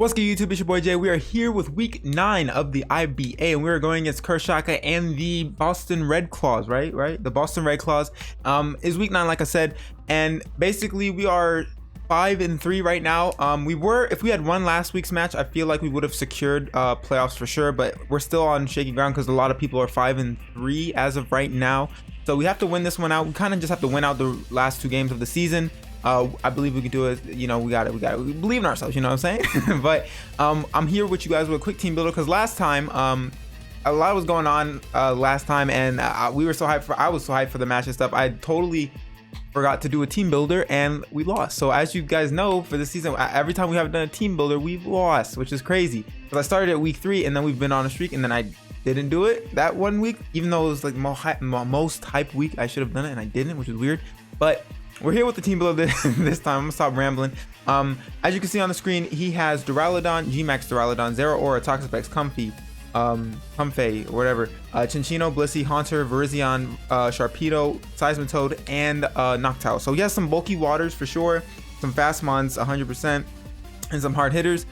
What's good, YouTube? It's your boy Jay. We are here with week 9 of the IBA, and we are going against CurseShaka and the Boston Red Claws, right? The Boston Red Claws is week 9, like I said, and basically we are 5-3 right now. If we had won last week's match, I feel like we would have secured playoffs for sure, but we're still on shaky ground because a lot of people are 5-3 as of right now. So we have to win this one out. We kind of just have to win out the last 2 games of the season. I believe we can do it. You know, we got it. We believe in ourselves, you know what I'm saying? But I'm here with you guys with a quick team builder because last time a lot was going on last time, and we were so hyped I was so hyped for the match and stuff. I totally forgot to do a team builder and we lost. So as you guys know, for this season, every time we haven't done a team builder, we've lost, which is crazy because I started at week 3 and then we've been on a streak, and then I didn't do it that one week, even though it was like most hype week. I should have done it and I didn't, which is weird. But we're here with the team builder this time. I'm gonna stop rambling. As you can see on the screen, he has Duraludon, Gmax Duraludon, Zero Aura, Toxapex, Comfey, or whatever, Chinchino, Blissey, Haunter, Virizion, Sharpedo, Seismitoad, and Noctowl. So he has some bulky waters for sure, some fast mons 100%, and some hard hitters.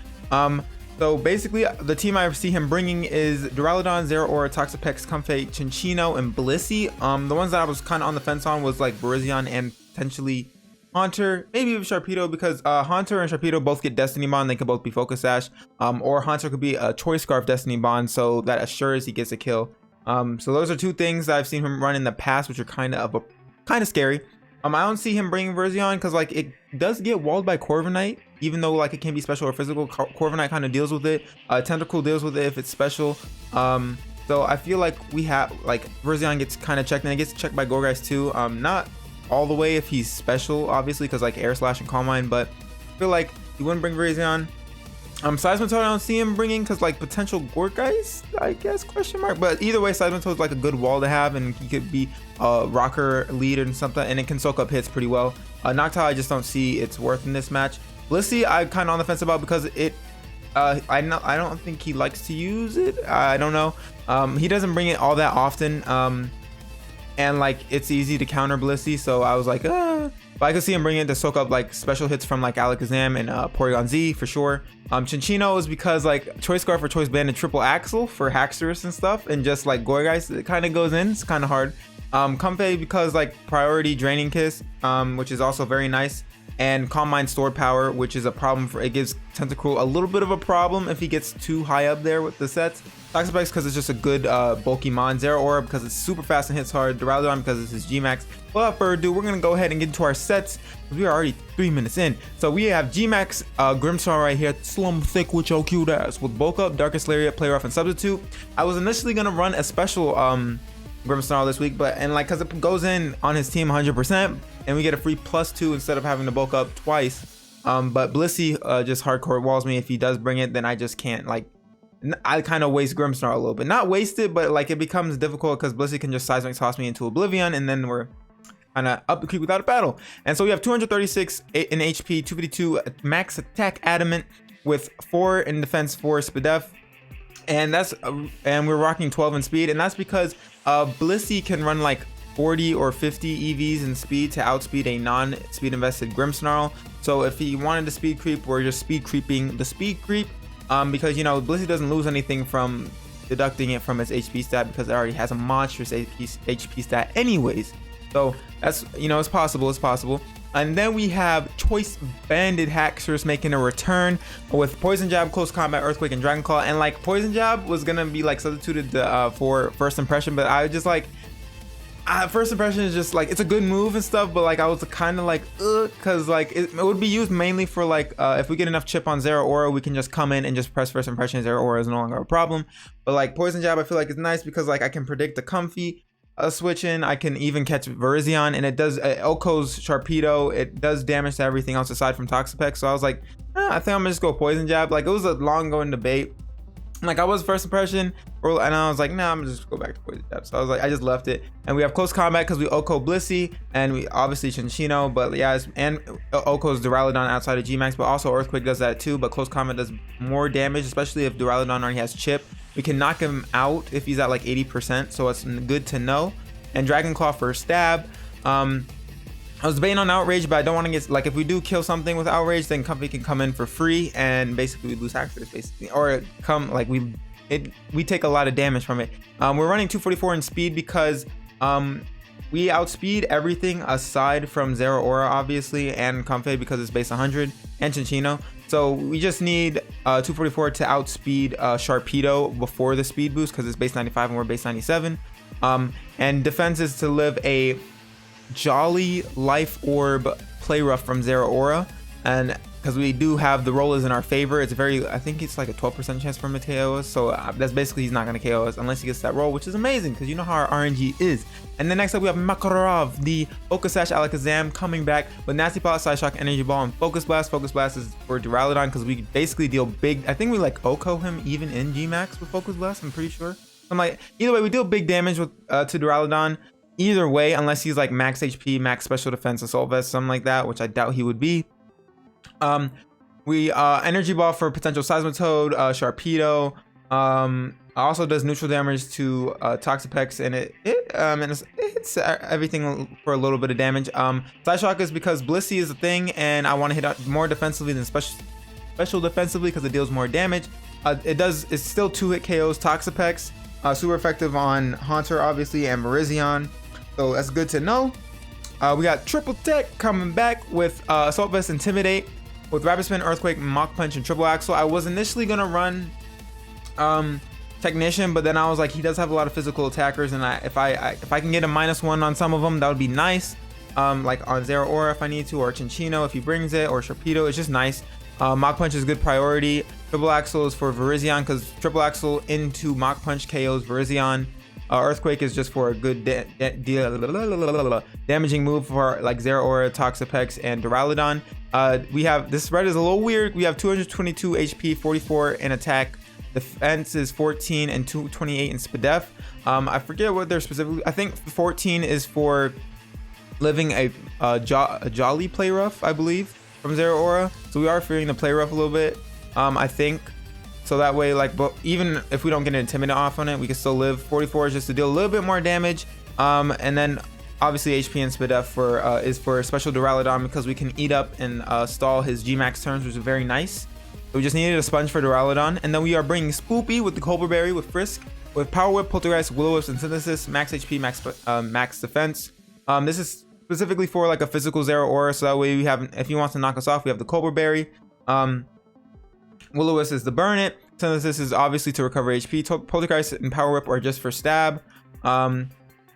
So basically the team I see him bringing is Duraludon, Zero Aura, Toxapex, Comfey, Chinchino, and Blissey. The ones that I was kind of on the fence on was like Virizion and potentially Haunter, maybe with Sharpedo, because Haunter and Sharpedo both get Destiny Bond. They could both be Focus Sash, or Haunter could be a Choice Scarf Destiny Bond, so that assures he gets a kill. So those are 2 things that I've seen him run in the past, which are kind of scary. I don't see him bringing Virizion because like it does get walled by Corviknight, even though like it can be special or physical. Corviknight kind of deals with it. Tentacle deals with it if it's special. So I feel like we have like Virizion gets kind of checked, and it gets checked by Gourgeist too. Not all the way if he's special, obviously, because like Air Slash and Calm Mind, but I feel like he wouldn't bring Virizion. Seismitoad I don't see him bringing because like potential Gourgeist, I guess, question mark. But either way, Seismitoad is like a good wall to have, and he could be a rocker lead and something, and it can soak up hits pretty well. Noctowl I just don't see its worth in this match. Blissey I kind of on the fence about because it I don't think he likes to use it. I don't know. He doesn't bring it all that often. And like it's easy to counter Blissey, so I was like, but I could see him bringing it to soak up like special hits from like Alakazam and Porygon Z for sure. Chinchino is because like Choice Scarf or Choice Band and Triple Axle for Haxorus and stuff, and just like Gourgeist, it kind of goes in. It's kind of hard. Comfey because like Priority Draining Kiss, which is also very nice, and Calm Mind Stored Power, which is a problem for it gives Tentacruel a little bit of a problem if he gets too high up there with the sets. Toxapex because it's just a good bulky mon. Zero Aura because it's super fast and hits hard. Duraludon because it's his Gmax. Without further ado, we're gonna go ahead and get into our sets. We are already 3 minutes in. So we have Gmax Grimmsnarl right here, slum thick with your cute ass with Bulk Up, Darkest Lariat, Play Rough, and Substitute. I was initially gonna run a special Grimmsnarl this week, but like because it goes in on his team 100%, and we get a free +2 instead of having to bulk up twice. But Blissey just hardcore walls me. If he does bring it, then I just can't, like, I kind of waste Grimmsnarl a little bit. Not waste it, but like it becomes difficult because Blissey can just Seismic toss me into Oblivion, and then we're kind of up the creek without a battle. And so we have 236 in HP, 252 max attack adamant with 4 in defense, 4 Spadef, and that's and we're rocking 12 in speed, and that's because Blissey can run like 40 or 50 EVs in speed to outspeed a non-speed invested Grimmsnarl. So if he wanted to speed creep, we're just speed creeping the speed creep, because you know Blissey doesn't lose anything from deducting it from his HP stat because it already has a monstrous HP stat anyways. So that's, you know, it's possible. And then we have Choice Banded Haxorus making a return with Poison Jab, Close Combat, Earthquake, and Dragon Claw. And like Poison Jab was gonna be like substituted for First Impression, but I just like First Impression is just like, it's a good move and stuff, but like I was kind of like because like it would be used mainly for like if we get enough chip on Zero Aura, we can just come in and just press First Impression. Zero Aura is no longer a problem. But like Poison Jab I feel like it's nice because like I can predict the Comfey switch in. I can even catch Virizion, and it does Elko's Sharpedo, it does damage to everything else aside from Toxapex. So I was like, I think I'm gonna just go Poison Jab. Like it was a long going debate. Like I was First Impression, and I was like, nah, I'm gonna just go back to Poison Jab. So I was like, I just left it. And we have Close Combat because we Oko Blissey, and we obviously Chinchino, but yeah, and Oko's Duraludon outside of Gmax, but also Earthquake does that too. But Close Combat does more damage, especially if Duraludon already has chip. We can knock him out if he's at like 80%, so it's good to know. And Dragon Claw for stab. I was debating on Outrage, but I don't want to get, like, if we do kill something with Outrage, then Comfy can come in for free, and basically we lose Haxorus, basically. Or come, like, we take a lot of damage from it. We're running 244 in speed because we outspeed everything aside from Zero Aura, obviously, and Comfy because it's base 100, and Chinchino. So we just need 244 to outspeed Sharpedo before the speed boost because it's base 95 and we're base 97. And defense is to live a Jolly Life Orb Play Rough from Zero Aura, and because we do have the roll is in our favor, it's very, I think it's like a 12% chance for him to KO us, so that's basically he's not going to KO us unless he gets that roll, which is amazing because you know how our RNG is. And then next up we have Makarov, the Focus Sash Alakazam, coming back with Nasty Plot, Side Shock, Energy Ball, and Focus Blast. Focus Blast is for Duraludon because we basically deal big, I think we like Oko him even in G-Max with Focus Blast, I'm pretty sure. I'm like, either way we deal big damage with to Duraludon. Either way, unless he's like max HP, max special defense, assault vest, something like that, which I doubt he would be. We Energy Ball for potential Seismitoad, Sharpedo. Also does neutral damage to Toxapex, and it hits everything for a little bit of damage. Side Shock is because Blissey is a thing, and I want to hit out more defensively than special defensively because it deals more damage. It's still 2-hit KOs Toxapex. Super effective on Haunter, obviously, and Virizion. So that's good to know. We got Triple Tech coming back with Assault Vest, Intimidate, with Rapid Spin, Earthquake, Mach Punch, and Triple Axle. I was initially gonna run Technician, but then I was like, he does have a lot of physical attackers, and if I can get a -1 on some of them, that would be nice. Like on Zero Aura if I need to, or Chinchino if he brings it, or Sharpedo. It's just nice. Mach Punch is good priority. Triple Axle is for Virizion because Triple Axle into Mach Punch KOs Virizion. Earthquake is just for a good damaging move for like Zero Aura, Toxapex, and Duraludon. We have, this spread is a little weird. We have 222 HP, 44 in attack. Defense is 14 and 228 in Spadef. I forget what they're specifically. I think 14 is for living a Jolly Play Rough, I believe, from Zero Aura. So we are fearing the Play Rough a little bit, I think. So that way, like, but even if we don't get an Intimidate off on it, we can still live. 44 is just to deal a little bit more damage. And then obviously HP and Spadef is for special Duraludon because we can eat up and stall his G-Max turns, which is very nice. So we just needed a sponge for Duraludon. And then we are bringing Spoopy with the Cobra Berry, with Frisk, with Power Whip, Poltergeist, Will-O-Wisp, and Synthesis, max HP, max defense. This is specifically for like a physical Zero Aura, so that way we have, if he wants to knock us off, we have the Cobra Berry. Will-O-Wisp is to burn it. Synthesis is obviously to recover HP. Poltergeist and Power Whip are just for stab. Power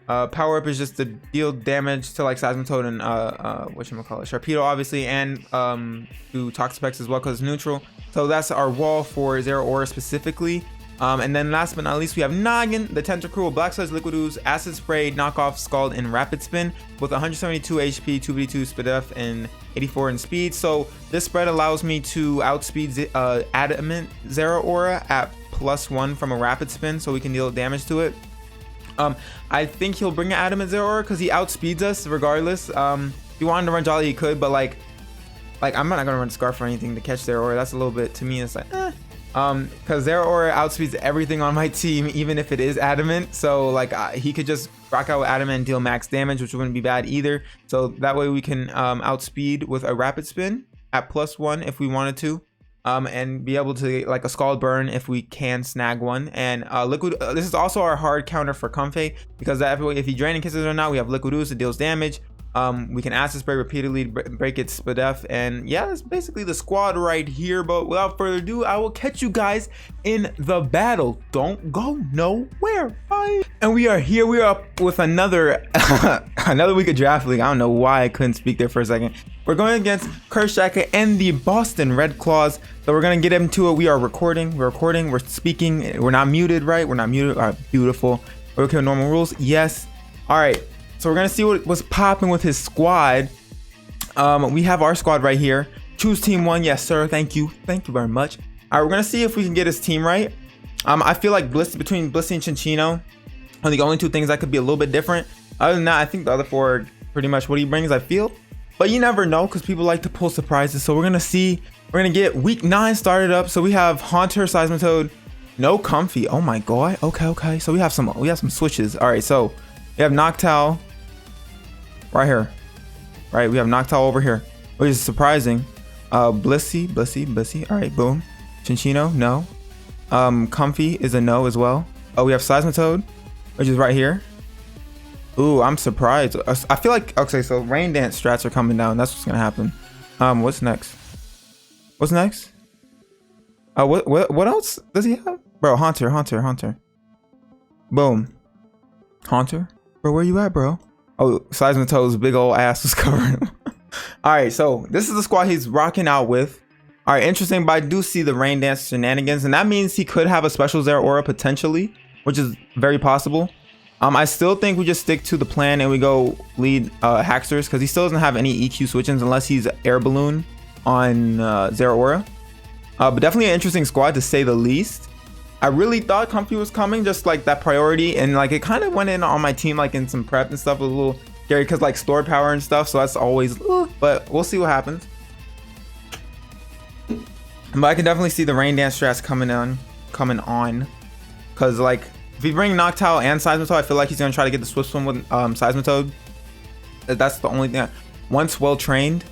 Whip is just to deal damage to like Seismitoad and whatchamacallit, Sharpedo, obviously, and to Toxapex as well because it's neutral. So that's our wall for Zero Aura specifically. And then last but not least, we have Noggin, the Tentacruel, Black Sludge, Liquid Ooze, Acid Spray, Knockoff, Scald, and Rapid Spin with 172 HP, 2v2 Spadef, and 84 in speed. So this spread allows me to outspeed Adamant Zero Aura at +1 from a Rapid Spin, so we can deal damage to it. I think he'll bring an Adamant Zero Aura because he outspeeds us regardless. If he wanted to run Jolly, he could, but like I'm not gonna run Scarf or anything to catch Zero Aura. That's a little bit, to me, it's like because Zero Aura outspeeds everything on my team, even if it is Adamant. So like he could just rock out with Adamant and deal max damage, which wouldn't be bad either. So that way we can outspeed with a Rapid Spin at +1 if we wanted to, and be able to get like a Scald Burn if we can snag one. And Liquid, this is also our hard counter for Comfy because that if he Draining Kisses or not, we have Liquid Ooze that deals damage. We can Acid Spray repeatedly, break its Spadef, and yeah, that's basically the squad right here. But without further ado, I will catch you guys in the battle. Don't go nowhere. Bye. And we are here. We are up with another another week of Draft League. I don't know why I couldn't speak there for a second. We're going against CurseShaka and the Boston Red Claws. So we're gonna get into it. We are recording. We're recording. We're speaking. We're not muted, right? We're not muted. All right, beautiful. We're okay with normal rules. Yes. All right. So we're gonna see what was popping with his squad. We have our squad right here. Choose team 1, yes sir. Thank you very much. All right, we're gonna see if we can get his team right. I feel like between Blissey and Chinchino are the only two things that could be a little bit different. Other than that, I think the other four are pretty much what he brings, I feel. But you never know because people like to pull surprises. So we're gonna see. We're gonna get week 9 started up. So we have Haunter, Seismitoad, no Comfy. Oh my god. Okay. So we have some switches. All right, so we have Noctowl right here. right? We have Noctowl over here, which is surprising. Blissey. All right, boom. Chinchino, no. Comfy is a no as well. Oh, we have Seismitoad, which is right here. Ooh, I'm surprised. I feel like, okay, so Rain Dance strats are coming down. That's what's gonna happen. What's next? What's next? What else does he have? Bro, Haunter. Boom. Haunter? Bro, where you at, bro? Oh, Seismitoad's big old ass was covering him. All right, so this is the squad he's rocking out with. All right, interesting, but I do see the Rain Dance shenanigans, and that means he could have a Special Zeraora potentially, which is very possible. I still think we just stick to the plan and we go lead Haxorus, because he still doesn't have any EQ switch-ins unless he's Air Balloon on Zeraora. But definitely an interesting squad to say the least. I really thought Comfy was coming, just like that priority, and like it kind of went in on my team like in some prep and stuff. It was a little scary because like stored power and stuff, so that's always, but we'll see what happens. But I can definitely see the Rain Dance strats coming on, because like if you bring Noctowl and Seismitoad, I feel like he's gonna try to get the Swift Swim with Seismitoad. That's the only thing. Once well trained,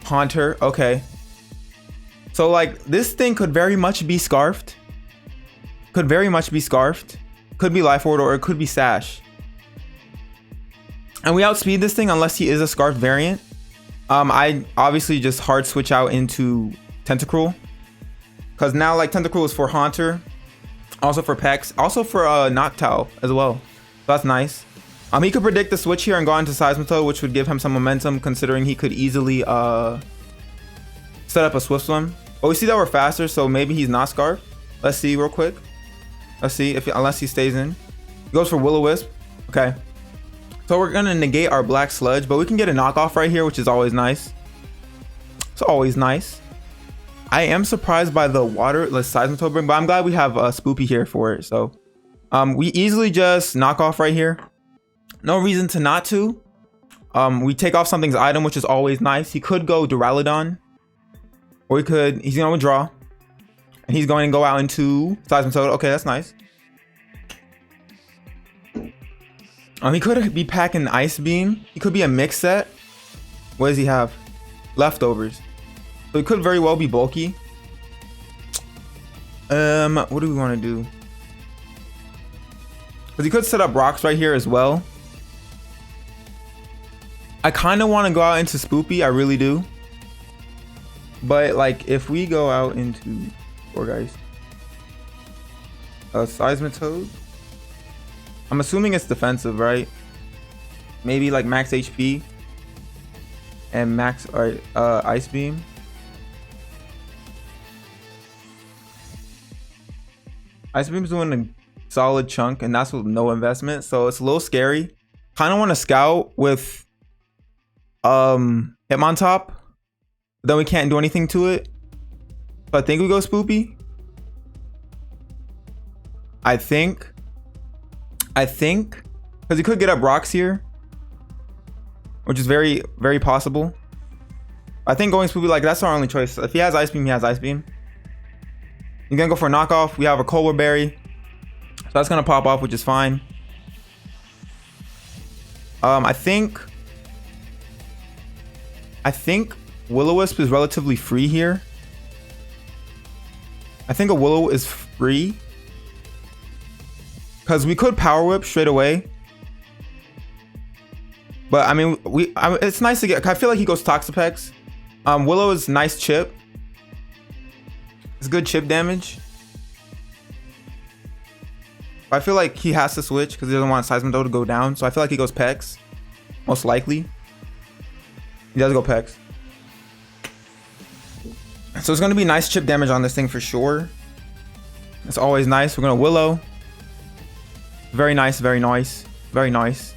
Haunter, okay. So like this thing could very much be Scarfed. Could be Life Orb, or it could be Sash. And we outspeed this thing unless he is a Scarf variant. I obviously just hard switch out into Tentacruel, because now like Tentacruel is for Haunter, also for Pex, also for Noctowl as well. So that's nice. He could predict the switch here and go into Seismitoad, which would give him some momentum, considering he could easily set up a Swift Swim. But we see that we're faster, so maybe he's not Scarf. Let's see real quick. Let's see if unless he stays in. He goes for Will-O-Wisp. Okay. So we're gonna negate our Black Sludge, but we can get a knockoff right here, which is always nice. It's always nice. I am surprised by the waterless Seismitoad bring, but I'm glad we have Spoopy here for it. So we easily just knock off right here. No reason to not to. We take off something's item, which is always nice. He could go Duraludon, or he's gonna withdraw, and he's going to go out into Seismitoad. Okay, that's nice. He could be packing Ice Beam. He could be a mix set. What does he have? Leftovers. So he could very well be bulky. What do we want to do? Because he could set up rocks right here as well. I kind of want to go out into Spoopy. I really do. But like if we go out into guys, Seismitoad. I'm assuming it's defensive, right? Maybe like max HP and max Ice Beam. Ice Beam's doing a solid chunk, and that's with no investment, so it's a little scary. Kind of want to scout with Hitmontop, but then we can't do anything to it. So I think we go Spoopy. I think because he could get up rocks here, which is very, very possible. I think going Spoopy, like that's our only choice. If he has Ice Beam, he has Ice Beam. He's gonna go for a knockoff. We have a Cold Berry, so that's gonna pop off, which is fine. I think Will-O-Wisp is relatively free here. I think a Willow is free, because we could Power Whip straight away. But I mean, it's nice to get. I feel like he goes Toxapex. Willow is nice chip. It's good chip damage. I feel like he has to switch because he doesn't want Seismitoad to go down. So I feel like he goes Pex. Most likely. He does go Pex. So it's going to be nice chip damage on this thing for sure. It's always nice. We're going to Willow. Very nice, very nice, very nice.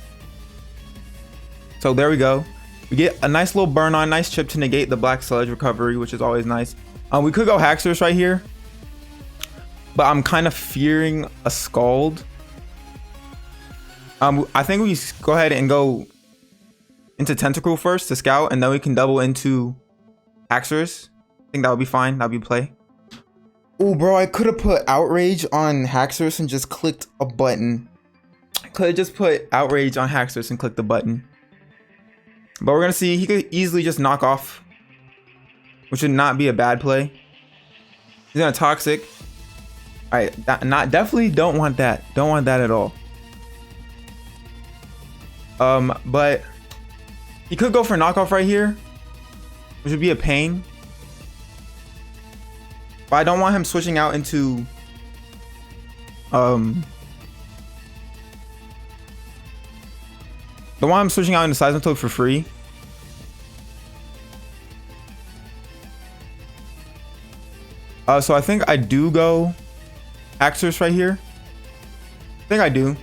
So there we go. We get a nice little burn on, nice chip to negate the Black Sludge recovery, which is always nice. We could go Haxorus right here, but I'm kind of fearing a Scald. I think we go ahead and go into Tentacruel first to scout, and then we can double into Haxorus. I think that would be fine. That would be play. Oh, bro, I could have put Outrage on Haxorus and just clicked a button. I could have just put Outrage on Haxorus and clicked the button. But we're gonna see. He could easily just knock off, which would not be a bad play. He's gonna toxic. All right, definitely don't want that. Don't want that at all. But he could go for knockoff right here, which would be a pain. But I don't want him switching out into don't want him switching out into Seismitoad for free. So I think I do go Haxorus right here. I think I do.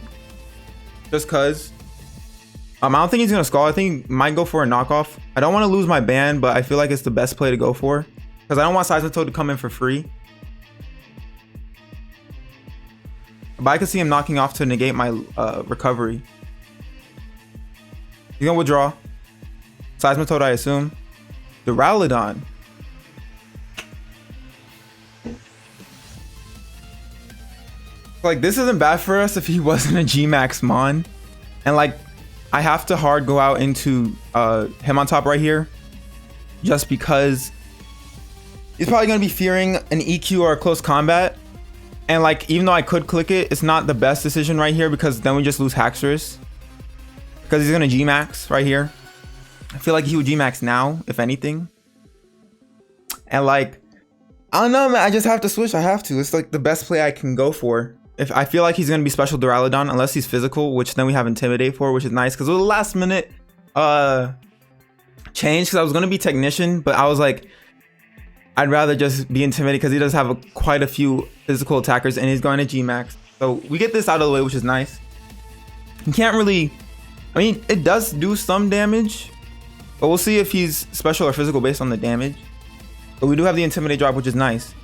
Just cause. I don't think he's gonna Scald. I think he might go for a knockoff. I don't want to lose my ban, but I feel like it's the best play to go for. Because I don't want Seismitoad to come in for free. But I could see him knocking off to negate my recovery. He's gonna withdraw. Seismitoad, I assume. Duraludon. Like, this isn't bad for us if he wasn't a G-Max Mon. And like, I have to hard go out into him on top right here. Just because he's probably gonna be fearing an EQ or a close combat. And like, even though I could click it, it's not the best decision right here because then we just lose Haxorus. Because he's gonna G-Max right here. I feel like he would G-Max now, if anything. And like, I don't know, man. I just have to switch. I have to. It's like the best play I can go for. If I feel like he's gonna be special Duraludon, unless he's physical, which then we have Intimidate for, which is nice. Because it was a last minute change. Because I was gonna be Technician, but I was like, I'd rather just be Intimidated because he does have quite a few physical attackers, and he's going to G-Max. So we get this out of the way, which is nice. He can't really. I mean, it does do some damage, but we'll see if he's special or physical based on the damage. But we do have the Intimidate drop, which is nice.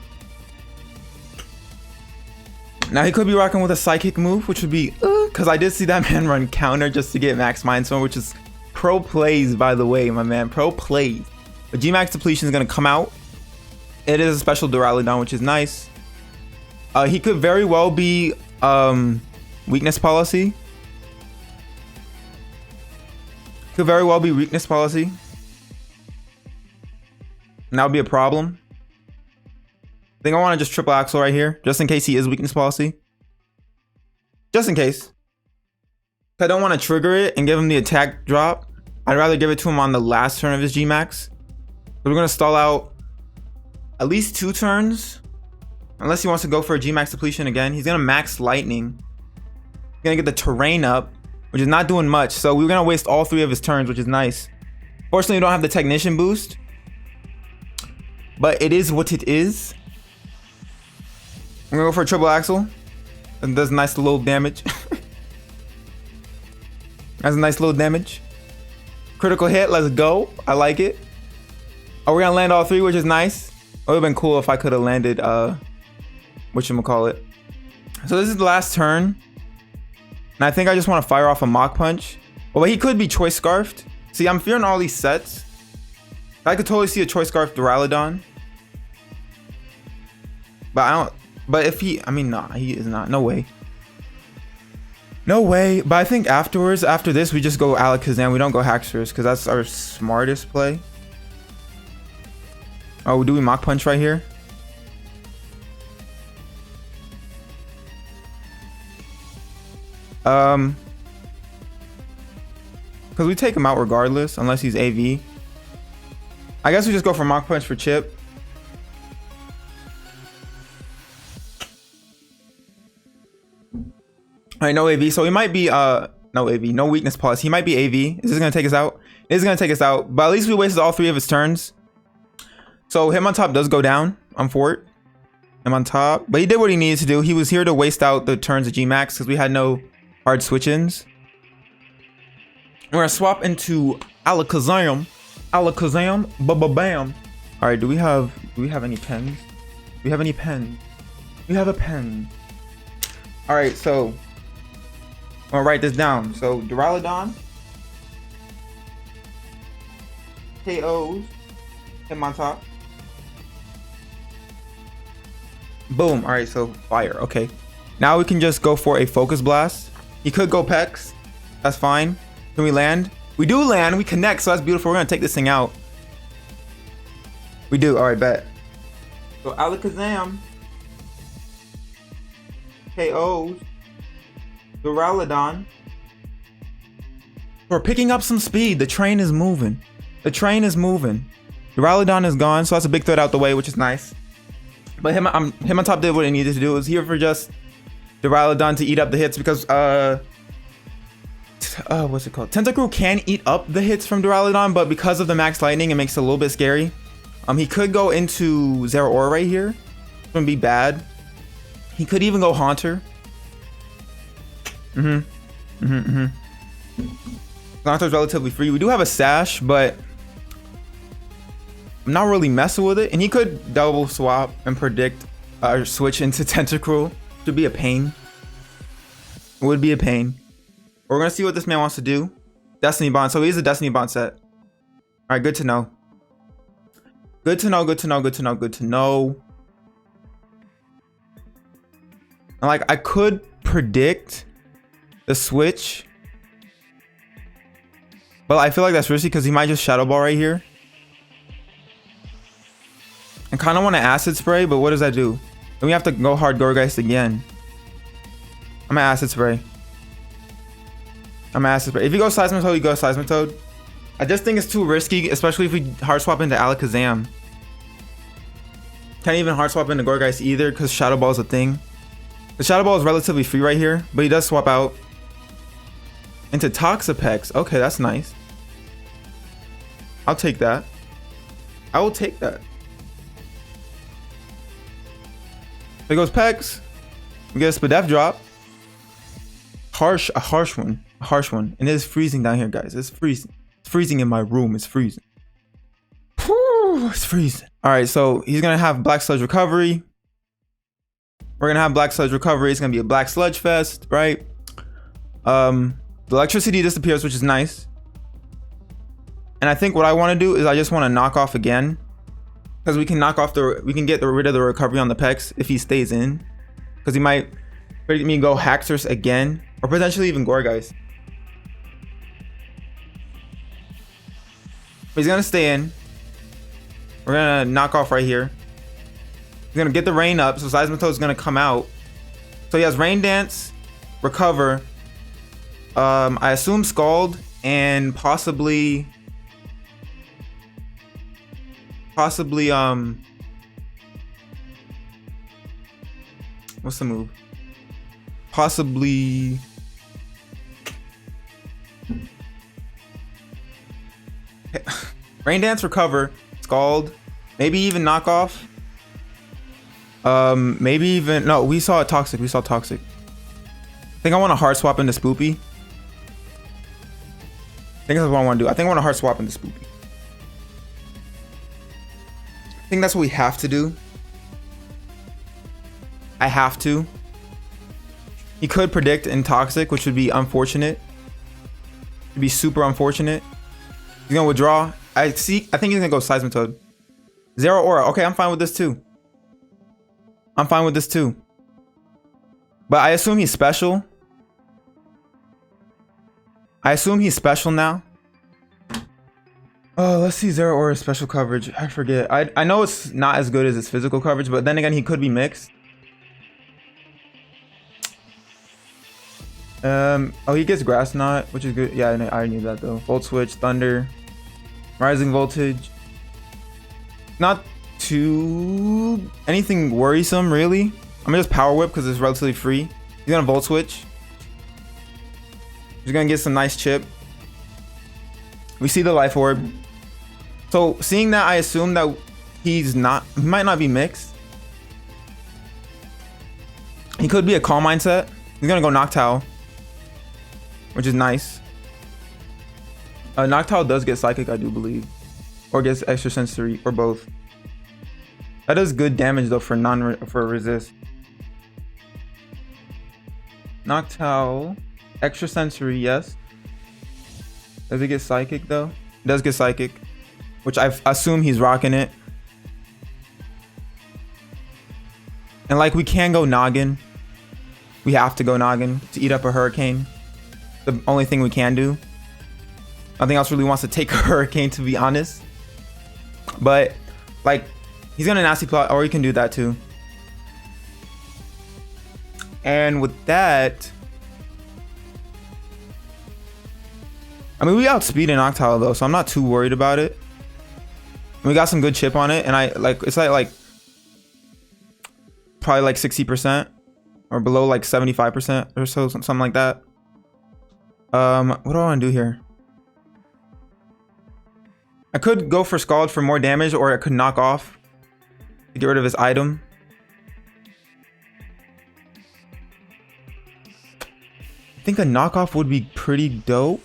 Now he could be rocking with a Psychic move, which would be, because I did see that man run counter just to get Max Mind Stone, which is pro plays, by the way, my man, pro plays. But G-Max Depletion is going to come out. It is a special Duraludon, which is nice. He could very well be Weakness Policy. Could very well be Weakness Policy. And that would be a problem. I think I want to just triple Axle right here, just in case he is Weakness Policy. Just in case. I don't want to trigger it and give him the attack drop. I'd rather give it to him on the last turn of his G-Max. So we're going to stall out at least 2 turns. Unless he wants to go for a G-Max Depletion again. He's going to max Lightning. He's going to get the Terrain up, which is not doing much. So we're going to waste all 3 of his turns, which is nice. Fortunately, we don't have the Technician boost. But it is what it is. I'm going to go for a triple Axle. It does nice little damage. That's a nice little damage. Critical hit. Let's go. I like it. Oh, we're going to land all 3, which is nice. It would have been cool if I could have landed, whatchamacallit. So this is the last turn. And I think I just want to fire off a Mach Punch. Well, he could be Choice Scarfed. See, I'm fearing all these sets. I could totally see a Choice Scarf Duraludon. But I don't. But if he, I mean, nah, he is not. No way. No way. But I think afterwards, after this, we just go Alakazam. We don't go Haxorus because that's our smartest play. Oh, do we Mach Punch right here? Because we take him out regardless, unless he's AV. I guess we just go for Mach Punch for Chip. All right, no AV. So he might be no AV, no Weakness Policy. He might be AV. Is this gonna take us out? It is gonna take us out. But at least we wasted all 3 of his turns. So him on top does go down on Fort. Him on top, but he did what he needed to do. He was here to waste out the turns of G-Max because we had no hard switch-ins. We're gonna swap into Alakazam. Alakazam, ba-ba-bam. All right, do we have any pens? Do we have any pens? We have a pen. All right, so I'm gonna write this down. So Duraludon, KOs, him on top. Boom. All right, so fire. Okay, now we can just go for a Focus Blast. He could go Pex. That's fine. Can we land? We do land, we connect, so that's beautiful. We're gonna take this thing out. We do, all right, bet. So Alakazam, KOs, Duraludon. We're picking up some speed. The train is moving. The train is moving. Duraludon is gone, so that's a big threat out the way, which is nice. But him on top did what he needed to do. It was here for just Duraludon to eat up the hits because what's it called? Tentacruel can eat up the hits from Duraludon, but because of the max lightning, it makes it a little bit scary. He could go into Zeraora right here. It's gonna be bad. He could even go Haunter. Haunter's relatively free. We do have a Sash, but I'm not really messing with it. And he could double swap and predict or switch into Tentacruel. Should be a pain. It would be a pain. We're gonna see what this man wants to do. Destiny Bond. So he's a Destiny Bond set. All right, good to know. Good to know. Good to know. Good to know. Good to know. And like I could predict the switch, but I feel like that's risky because he might just Shadow Ball right here. I kind of want to Acid Spray, but what does that do? Then we have to go hard Gourgeist again. I'm gonna Acid Spray. I'm gonna Acid Spray. If he goes Seismitoad, he goes Seismitoad. I just think it's too risky, especially if we hard swap into Alakazam. Can't even hard swap into Gourgeist either because Shadow Ball is a thing. The Shadow Ball is relatively free right here, but he does swap out into Toxapex. Okay, that's nice. I'll take that. I will take that. There goes Pex. We get a Spadef drop. A harsh one. And it is freezing down here, guys. It's freezing. It's freezing in my room. It's freezing. Whew, it's freezing. All right, so he's gonna have Black Sludge Recovery. We're gonna have Black Sludge Recovery. It's gonna be a Black Sludge Fest, right? The electricity disappears, which is nice. And I think what I want to do is I just want to knock off again, because we can get rid of the recovery on the Pex if he stays in, because he might predict me go Haxorus again, or potentially even Gourgeist. But he's gonna stay in. We're gonna knock off right here. He's gonna get the rain up, so Seismitoad is gonna come out. So he has Rain Dance, Recover. I assume Scald and possibly what's the move? Possibly Rain Dance, Recover, Scald, maybe even knock off. Maybe even no, we saw Toxic. I think I want to hard swap into Spoopy. I think that's what I want to do. I think I want to hard swap into Spoopy. I think that's what we have to do. I have to. He could predict in Toxic, which would be unfortunate. It'd be super unfortunate. He's gonna withdraw. I think he's gonna go Seismitoad. Zero Aura. Okay, I'm fine with this too. But I assume he's special. Now. Oh, let's see Zero Aura special coverage. I forget. I know it's not as good as his physical coverage, but then again, he could be mixed. Oh, he gets Grass Knot, which is good. Yeah, I already knew that though. Volt Switch, Thunder, Rising Voltage. Not too anything worrisome, really. I'm gonna just Power Whip because it's relatively free. He's gonna Volt Switch. He's gonna get some nice chip. We see the Life Orb. So seeing that, I assume that he might not be mixed. He could be a Calm Mindset. He's gonna go Noctowl, which is nice. Noctowl does get Psychic, I do believe, or gets Extra Sensory, or both. That does good damage though for resist. Noctowl, Extra Sensory, yes. Does it get Psychic though? It does get Psychic, which I assume he's rocking it. And like we can go Noggin. We have to go Noggin to eat up a Hurricane. The only thing we can do. Nothing else really wants to take a Hurricane, to be honest. But like, he's gonna nasty plot, or he can do that too. And with that, I mean, we outspeed an Noctowl though, so I'm not too worried about it. We got some good chip on it, and I like it's like probably like 60% or below, like 75% or so, something like that. What do I want to do here? I could go for Scald for more damage, or I could knock off to get rid of his item. I think a knockoff would be pretty dope.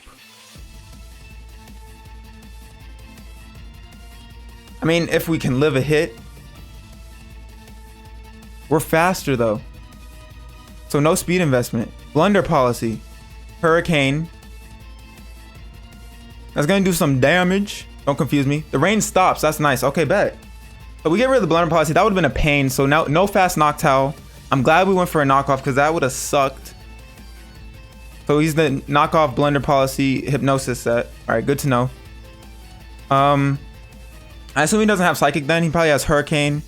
I mean, if we can live a hit. We're faster though, so no speed investment. Blunder policy. Hurricane. That's gonna do some damage. Don't confuse me. The rain stops. That's nice. Okay, bet. So we get rid of the blunder policy. That would have been a pain. So now no fast Noctowl. I'm glad we went for a knockoff, because that would have sucked. So he's the knockoff blunder policy hypnosis set. All right, good to know. I assume he doesn't have psychic then. He probably has Hurricane.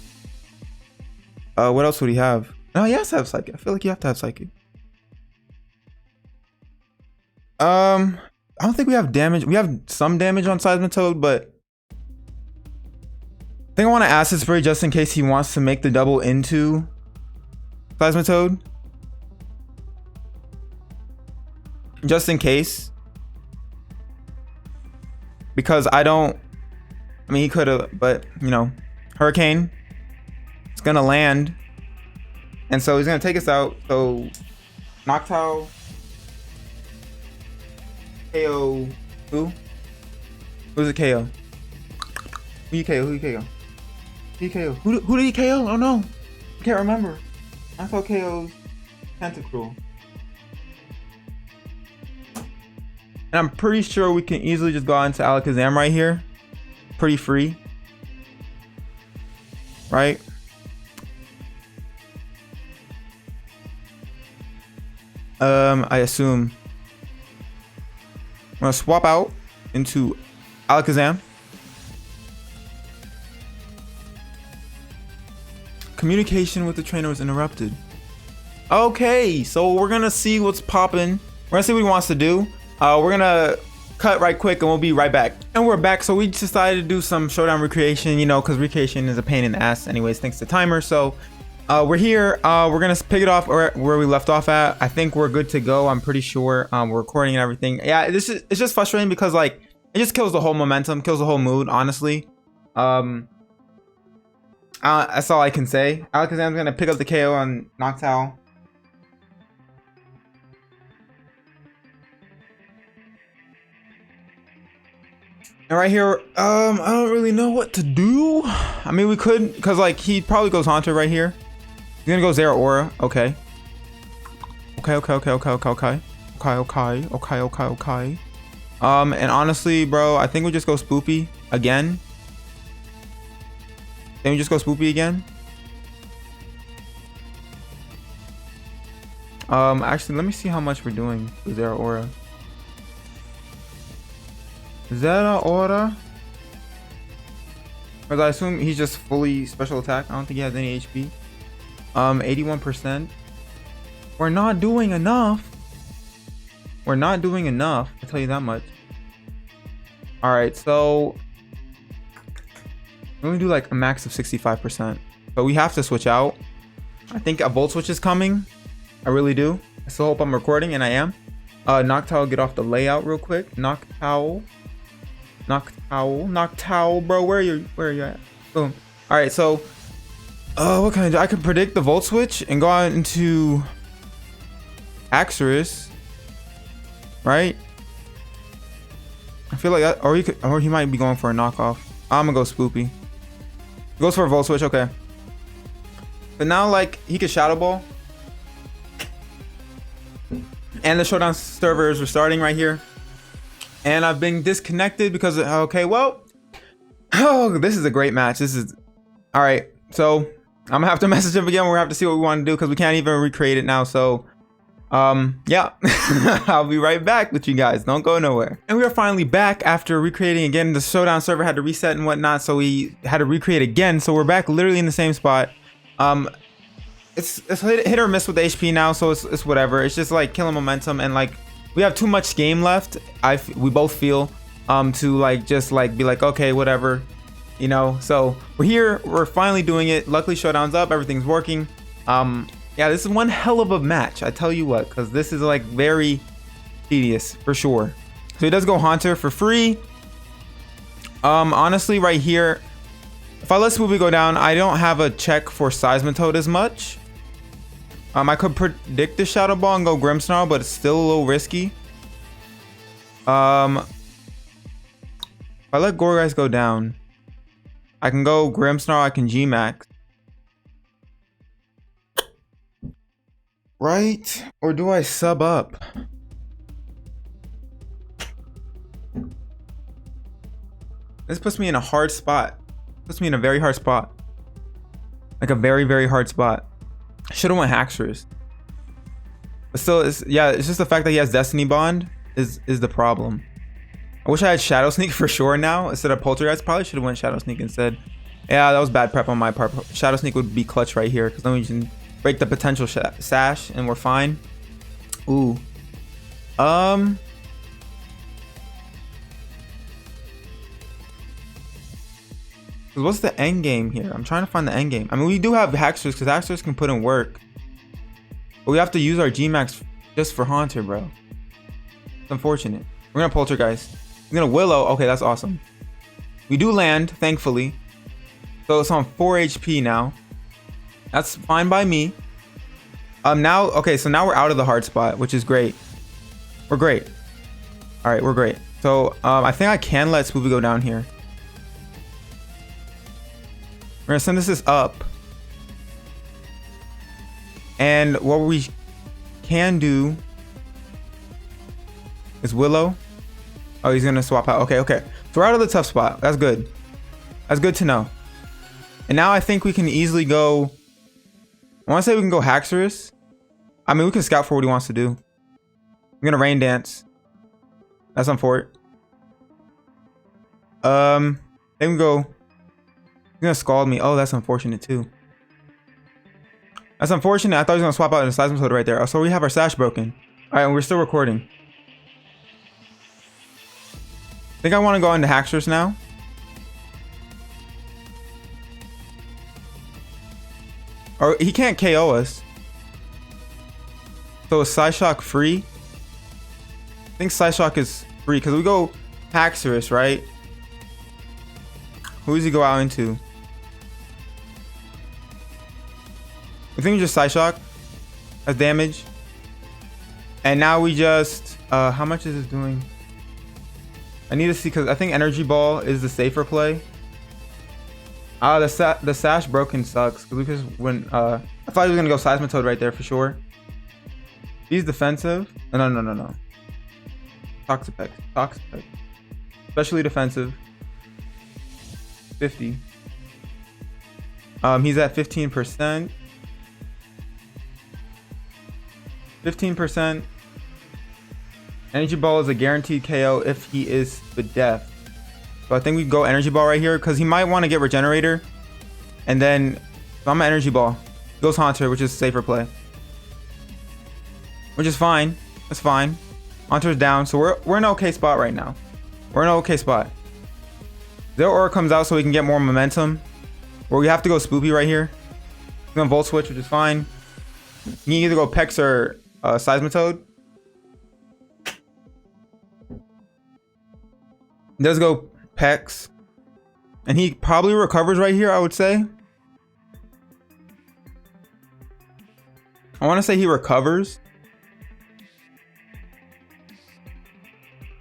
What else would he have? No, he has to have psychic. I feel like you have to have psychic. I don't think we have damage. We have some damage on Seismitoad, but I think I want to Acid Spray just in case he wants to make the double into Seismitoad. Just in case. Because I mean, he could have, but you know, Hurricane. It's gonna land. And so he's gonna take us out. So Noctowl. KO. Who? Who's a KO? Who you KO? Who you KO? Who you KO? Who did he KO? Oh no. I can't remember. I thought KO's Tentacruel. And I'm pretty sure we can easily just go out into Alakazam right here. Pretty free. Right? I assume. I'm gonna swap out into Alakazam. Communication with the trainer was interrupted. Okay, so we're gonna see what's popping. We're gonna see what he wants to do. We're gonna cut right quick and we'll be right back. And we're back. So we decided to do some showdown recreation, you know, because recreation is a pain in the ass anyways, thanks to timer. So we're here. We're gonna pick it off where we left off at. I think we're good to go. I'm pretty sure. We're recording and everything. Yeah, it's just frustrating because like it just kills the whole momentum, kills the whole mood, honestly. That's all I can say. Alakazam's gonna pick up the KO on Noctowl. And right here, I don't really know what to do. I mean, we could, because like he probably goes Haunter right here. He's gonna go Zeraora. Okay. Okay. And honestly, bro, I think we just go Spoopy again. Then we just go Spoopy again. Actually, let me see how much we're doing with Zeraora. Zeraora. Because I assume he's just fully special attack. I don't think he has any HP. 81%. We're not doing enough. We're not doing enough. I'll tell you that much. Alright, so we're gonna do like a max of 65%. But we have to switch out. I think a Volt Switch is coming. I really do. I still hope I'm recording, and I am. Noctowl, get off the layout real quick. Noctowl, bro. Where are you at? Boom. All right, so what can I do? I can predict the Volt Switch and go out into Haxorus, right? I feel like that, or he might be going for a knockoff. I'm gonna go Spoopy. He goes for a Volt Switch. Okay. But now, like, he could Shadow Ball. And the showdown server is restarting right here. And I've been disconnected because of, okay, well, oh, this is a great match. This is all right. So I'm gonna have to message him again. We're gonna have to see what we want to do because we can't even recreate it now. So Yeah, I'll be right back with you guys. Don't go nowhere. And we are finally back after recreating again. The showdown server had to reset and whatnot, so we had to recreate again. So we're back literally in the same spot. It's hit or miss with the HP now, so it's whatever. It's just like killing momentum, and like we have too much game left. We both feel to like just like be like, okay, whatever, you know. So we're here, we're finally doing it. Luckily showdown's up, everything's working. Yeah, this is one hell of a match, I tell you what, because this is like very tedious for sure. So he does go Haunter for free. Honestly, right here, if I let Spoopy go down, I don't have a check for Seismitoad as much. I could predict the Shadow Ball and go Grimmsnarl, but it's still a little risky. If I let Gourgeist go down, I can go Grimmsnarl, I can G-Max. Right? Or do I sub up? This puts me in a hard spot. Puts me in a very hard spot. Like a very, very hard spot. Should have went Haxorus. But still, it's just the fact that he has Destiny Bond is the problem. I wish I had Shadow Sneak for sure now instead of Poltergeist. Probably should have went Shadow Sneak instead. Yeah, that was bad prep on my part. Shadow Sneak would be clutch right here because then we can break the potential sash and we're fine. Ooh. What's the end game here? I'm trying to find the end game. I mean, we do have Haxorus because Haxorus can put in work. But we have to use our G-Max just for Haunter, bro. It's unfortunate. We're gonna Poltergeist. We're gonna Willow. Okay, that's awesome. We do land, thankfully. So it's on 4 HP now. That's fine by me. Now, okay, so now we're out of the hard spot, which is great. We're great. All right, we're great. So I think I can let Spoopy go down here. We're gonna send this up. And what we can do is Willow. Oh, he's gonna swap out. Okay, okay. So we're out of the tough spot. That's good. That's good to know. And now I think we can easily go. I want to say we can go Haxorus. I mean, we can scout for what he wants to do. I'm gonna Rain Dance. That's on for it. Then we go. He's gonna Scald me. Oh, that's unfortunate too. That's unfortunate. I thought he was gonna swap out in the Seismitoad right there. Oh, so we have our sash broken. All right, and we're still recording. I think I want to go into Haxorus now. Or he can't KO us. So is Psyshock free? I think Psyshock is free because we go Haxorus, right? Who does he go out into? I think we just Psyshock as damage. And now we just how much is this doing? I need to see because I think Energy Ball is the safer play. The sash broken sucks because we just went. I thought he was gonna go Seismitoad right there for sure. He's defensive. No. Toxapex. Especially defensive. 50. He's at 15%. 15%. Energy Ball is a guaranteed KO if he is the death. So I think we go Energy Ball right here because he might want to get Regenerator. And then so I'm an Energy Ball. He goes Haunter, which is a safer play. Which is fine. That's fine. Haunter's down. So we're in an okay spot right now. We're in an okay spot. Their Aura comes out so we can get more momentum. Or we have to go Spoopy right here. He's gonna Volt Switch, which is fine. You can either go Pex or Seismitoad. He does go Pex. And he probably recovers right here, I would say. I want to say he recovers.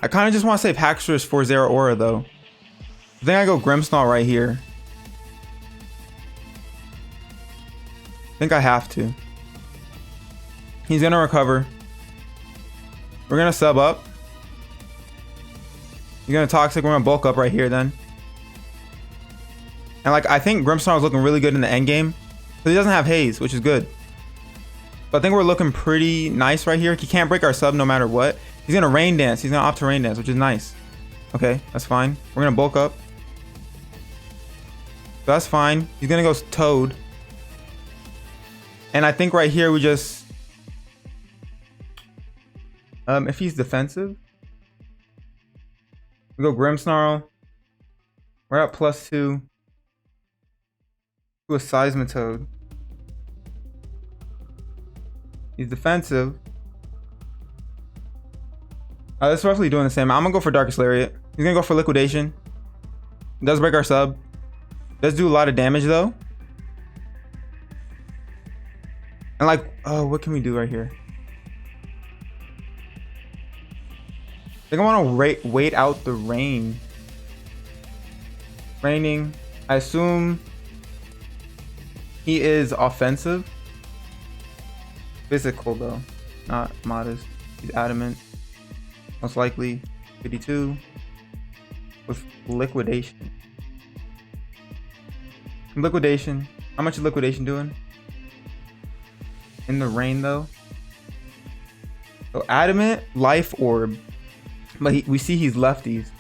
I kind of just want to save Haxorus for Zero Aura though. I think I go Grimmsnarl right here. I think I have to. He's gonna recover. We're gonna sub up. He's gonna Toxic. We're gonna bulk up right here then. And like I think Grimmsnarl is looking really good in the end game. But he doesn't have Haze, which is good. So I think we're looking pretty nice right here. He can't break our sub no matter what. He's gonna rain dance. He's gonna opt to rain dance, which is nice. Okay, that's fine. We're gonna bulk up. So that's fine. He's gonna go Toad. And I think right here we just if he's defensive, we go Grimmsnarl. We're at +2 to a Seismitoad. He's defensive. That's roughly doing the same. I'm gonna go for Darkest Lariat. He's gonna go for Liquidation. Does break our sub. Does do a lot of damage though. And like, oh, what can we do right here? I think I want to wait out the rain. Raining. I assume he is offensive. Physical though, not modest. He's adamant. Most likely 52 with Liquidation. Liquidation. How much is Liquidation doing? In the rain though. So adamant, Life Orb. But we see he's lefties.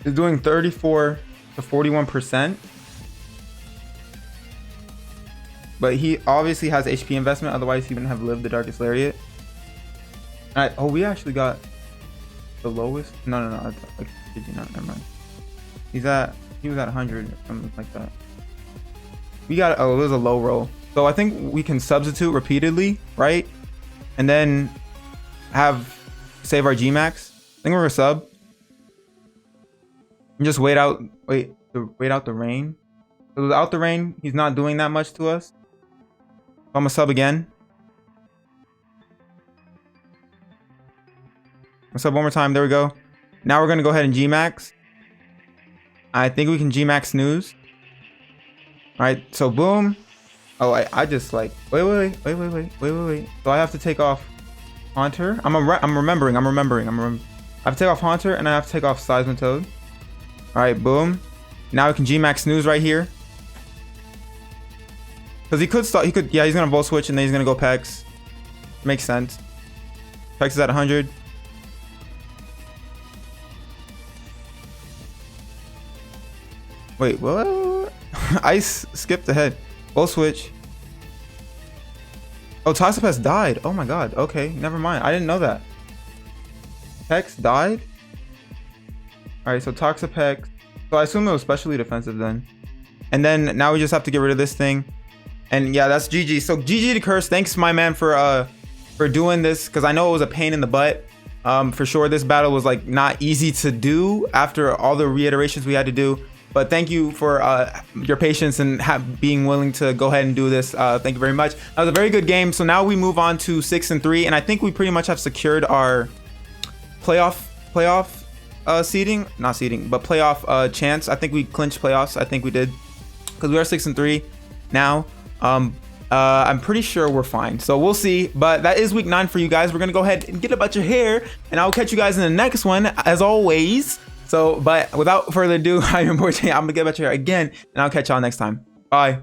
He's doing 34 to 41%. But he obviously has HP investment, otherwise he wouldn't have lived the Darkest Lariat. Oh, we actually got the lowest. No. Like, did you not? Never mind. He was at 100 or something like that. We got, oh, it was a low roll. So I think we can substitute repeatedly, right? And then save our Gmax. I think we're gonna sub. And just wait out the rain. So without the rain, he's not doing that much to us. So I'm gonna sub again. I'm gonna sub one more time. There we go. Now we're gonna go ahead and Gmax. I think we can Gmax Snooze. All right, so boom. Oh, I just like wait. So I have to take off Haunter. I'm remembering. I have to take off Haunter and I have to take off Seismitoad. All right, boom. Now we can Gmax Snooze right here. Because he could start. Yeah, he's gonna Volt Switch and then he's gonna go Pex. Makes sense. Pex is at 100. Wait, what? Ice skipped ahead. Volt Switch. Oh, Toxapex died. Oh my god. Okay, never mind. I didn't know that. Pex died? Alright, so Toxapex. So I assume it was specially defensive then. And then now we just have to get rid of this thing. And yeah, that's GG. So GG to Curse. Thanks, my man, for doing this. Because I know it was a pain in the butt. For sure, this battle was like not easy to do after all the reiterations we had to do. But thank you for your patience and being willing to go ahead and do this. Thank you very much. That was a very good game. So now we move on to 6-3, and I think we pretty much have secured our playoff seeding, not seeding, but playoff chance. I think we clinched playoffs. I think we did, because we are 6-3 now. I'm pretty sure we're fine. So we'll see. But that is week 9 for you guys. We're gonna go ahead and get about your hair, and I'll catch you guys in the next one as always. So, but without further ado, I'm your boy Jay. I'm gonna get back to here again, and I'll catch y'all next time. Bye.